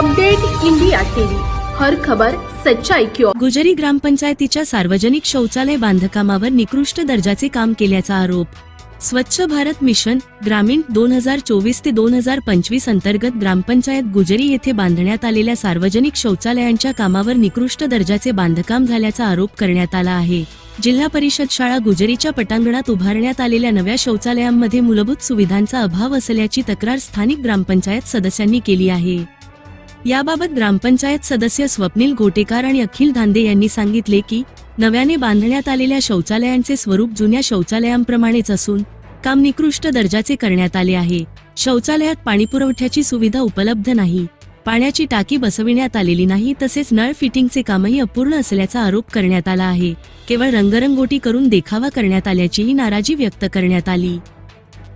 Update India TV, हर खबर सच्चाई की ओर। गुजरी ग्रामपंचायतीच्या सार्वजनिक शौचालय बांधकामावर निकृष्ट दर्जाचे काम केल्याचा आरोप। स्वच्छ भारत मिशन ग्रामीण 2024 ते 2025 अंतर्गत ग्रामपंचायत गुजरी येथे बांधण्यात आलेल्या सार्वजनिक शौचालयांच्या कामावर निकृष्ट दर्जाचे बांधकाम झाल्याचा आरोप करण्यात आला आहे। जिल्हा परिषद शाळा गुजरीच्या पटांगणात उभारण्यात आलेल्या नव्या शौचालयांमध्ये मूलभूत सुविधांचा अभाव असल्याची तक्रार स्थानिक ग्रामपंचायत सदस्यांनी केली आहे। याबाबत ग्रामपंचायत सदस्य स्वप्नील गोटेकार आणि अखिल धांदे यांनी सांगितले की नव्याने बांधण्यात आलेल्या शौचालयांचे स्वरूप जुन्या शौचालयांप्रमाणेच असून काम निकृष्ट दर्जाचे करण्यात आले आहे। शौचालयात पाणीपुरवठ्याची सुविधा उपलब्ध नाही, पाण्याची टाकी बसविण्यात आलेली नाही, तसेच नळ फिटिंगचे कामही अपूर्ण असल्याचा आरोप करण्यात आला आहे। केवळ रंगरंगोटी करून देखावा करण्यात आल्याचीही नाराजी व्यक्त करण्यात आली।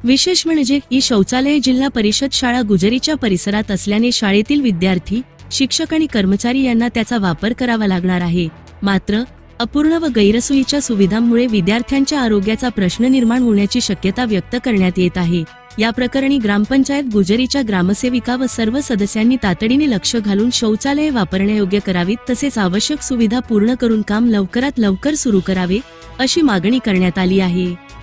विशेष म्हणजे ही शौचालये जिल्हा परिषद शाळा गुजरीच्या परिसरात असल्याने शाळेतील विद्यार्थी, शिक्षक आणि कर्मचारी यांना त्याचा वापर करावा लागणार आहे। मात्र अपूर्ण व गैरसोयीच्या सुविधांमुळे विद्यार्थ्यांच्या आरोग्याचा प्रश्न निर्माण होण्याची शक्यता व्यक्त करण्यात येत आहे। या प्रकरणी ग्रामपंचायत गुजरीच्या ग्रामसेविका व सर्व सदस्यांनी तातडीने लक्ष घालून शौचालये वापरण्यायोग्य करावीत, तसेच आवश्यक सुविधा पूर्ण करून काम लवकरात लवकर सुरू करावे अशी मागणी करण्यात आली आहे।